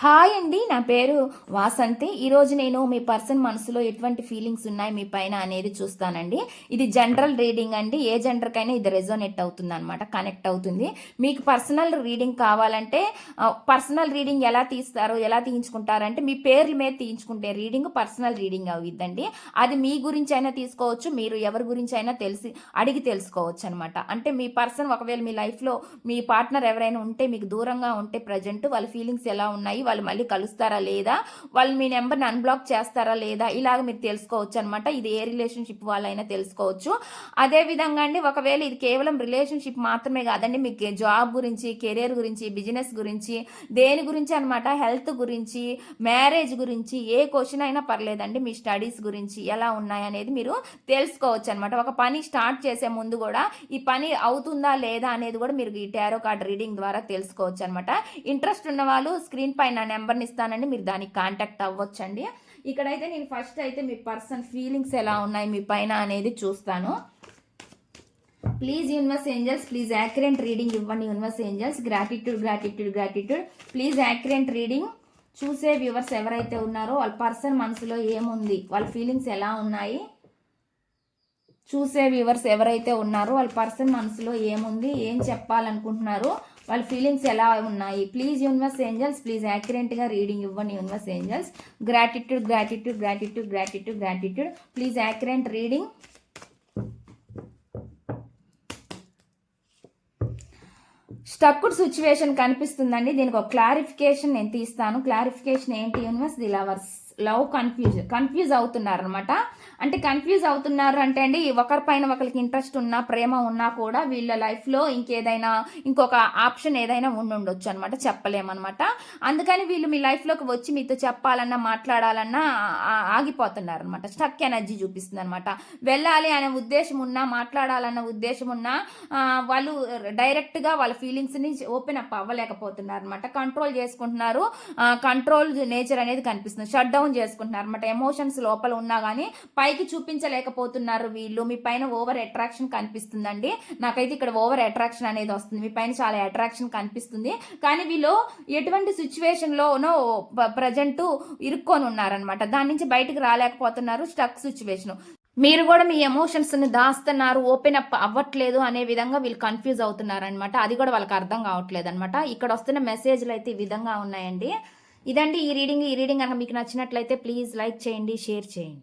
Hi అండి, నా పేరు వాసంతి. ఈరోజు నేను మీ పర్సన్ మనసులో ఎటువంటి ఫీలింగ్స్ ఉన్నాయి మీ పైన అనేది చూస్తానండి. ఇది జనరల్ రీడింగ్ అండి. ఏ జెండర్కైనా ఇది రెజోనేట్ అవుతుంది అనమాట, కనెక్ట్ అవుతుంది. మీకు పర్సనల్ రీడింగ్ కావాలంటే పర్సనల్ రీడింగ్ ఎలా తీస్తారో, ఎలా తీయించుకుంటారంటే మీ పేర్ల మీద తీయించుకుంటే రీడింగ్ పర్సనల్ రీడింగ్ అవుతుందండి. అది మీ గురించి అయినా తీసుకోవచ్చు, మీరు ఎవరి గురించి అయినా అడిగి తెలుసుకోవచ్చు అనమాట. అంటే మీ పర్సన్ ఒకవేళ మీ లైఫ్లో మీ పార్ట్నర్ ఎవరైనా ఉంటే, మీకు దూరంగా ఉంటే ప్రజెంట్ వాళ్ళ ఫీలింగ్స్ ఎలా ఉన్నాయి, వాళ్ళు మళ్ళీ కలుస్తారా లేదా, వాళ్ళు మీ నెంబర్ని అన్బ్లాక్ చేస్తారా లేదా, ఇలాగ మీరు తెలుసుకోవచ్చు అనమాట. ఇది ఏ రిలేషన్షిప్ వాళ్ళైనా తెలుసుకోవచ్చు. అదే విధంగా అండి, ఒకవేళ ఇది కేవలం రిలేషన్షిప్ మాత్రమే కాదండి, మీకు జాబ్ గురించి, కెరీర్ గురించి, బిజినెస్ గురించి, దేని గురించి అనమాట, హెల్త్ గురించి, మ్యారేజ్ గురించి, ఏ క్వశ్చన్ అయినా పర్లేదండి, మీ స్టడీస్ గురించి ఎలా ఉన్నాయనేది మీరు తెలుసుకోవచ్చు అనమాట. ఒక పని స్టార్ట్ చేసే ముందు కూడా ఈ పని అవుతుందా లేదా అనేది కూడా మీరు ఈ టారో కార్డ్ రీడింగ్ ద్వారా తెలుసుకోవచ్చు అనమాట. ఇంట్రెస్ట్ ఉన్న వాళ్ళు స్క్రీన్ పైన నెంబర్ని ఇస్తానండి, మీరు దానికి కాంటాక్ట్ అవ్వచ్చండి. ఇక్కడైతే నేను ఫస్ట్ అయితే మీ పర్సన్ ఫీలింగ్స్ ఎలా ఉన్నాయి మీ పైన అనేది చూస్తాను. Please universe angels, please accurate reading ఇవ్వండి universe angels. Gratitude gratitude gratitude. Please accurate reading. చూసే వ్యూవర్స్ ఎవరైతే ఉన్నారో వాళ్ళ పర్సన్ మనసులో ఏముంది, వాళ్ళ ఫీలింగ్స్ ఎలా ఉన్నాయి. చూసే వ్యూవర్స్ ఎవరైతే ఉన్నారో వాళ్ళ పర్సన్ మనసులో ఏముంది, ఏం చెప్పాలనుకుంటున్నారు, వాళ్ళ ఫీలింగ్స్ ఎలా ఉన్నాయి. ప్లీజ్ యూనివర్స్ ఏంజల్స్, ప్లీజ్ యాక్యురేట్గా రీడింగ్ ఇవ్వండి universe angels. Gratitude gratitude gratitude gratitude gratitude. Please accurate reading. Stucked situation కనిపిస్తుందండి. దీనికి ఒక క్లారిఫికేషన్ నేను తీస్తాను. క్లారిఫికేషన్ ఏంటి universe? The lovers love confuse అవుతున్నారు అనమాట. అంటే కన్ఫ్యూజ్ అవుతున్నారు అంటే అండి, ఒకరిపైన ఒకరికి ఇంట్రెస్ట్ ఉన్నా, ప్రేమ ఉన్నా కూడా వీళ్ళ లైఫ్లో ఇంకొక ఆప్షన్ ఏదైనా ఉండొచ్చు అనమాట, చెప్పలేమన్నమాట. అందుకని వీళ్ళు మీ లైఫ్లోకి వచ్చి మీతో చెప్పాలన్నా, మాట్లాడాలన్నా ఆగిపోతున్నారు అనమాట. స్టక్ ఎనర్జీ చూపిస్తుంది అనమాట. వెళ్ళాలి అనే ఉద్దేశం ఉన్నా, మాట్లాడాలన్న ఉద్దేశం ఉన్నా వాళ్ళు డైరెక్ట్గా వాళ్ళ ఫీలింగ్స్ని ఓపెన్ అప్ అవ్వలేకపోతున్నారు అనమాట. కంట్రోల్ చేసుకుంటున్నారు. కంట్రోల్ నేచర్ అనేది కనిపిస్తుంది. షట్ డౌన్ చేసుకుంటున్నారు అనమాట. ఎమోషన్స్ లోపల ఉన్నా కానీ పైకి చూపించలేకపోతున్నారు వీళ్ళు. మీ పైన ఓవర్ అట్రాక్షన్ కనిపిస్తుందండి. నాకైతే ఇక్కడ ఓవర్ అట్రాక్షన్ అనేది వస్తుంది. మీ పైన చాలా అట్రాక్షన్ కనిపిస్తుంది. కానీ వీళ్ళు ఎటువంటి సిచ్యువేషన్లోనో ప్రజెంట్ ఇరుక్కొని ఉన్నారనమాట. దాని నుంచి బయటకు రాలేకపోతున్నారు. Stuck situation. మీరు కూడా మీ ఎమోషన్స్ని దాస్తున్నారు, ఓపెన్ అప్ అవ్వట్లేదు అనే విధంగా వీళ్ళు కన్ఫ్యూజ్ అవుతున్నారనమాట. అది కూడా వాళ్ళకి అర్థం కావట్లేదు అనమాట. ఇక్కడ వస్తున్న మెసేజ్లు అయితే ఈ విధంగా ఉన్నాయండి. ఇదండి ఈ రీడింగ్ కనుక మీకు నచ్చినట్లయితే ప్లీజ్ లైక్ చేయండి, షేర్ చేయండి.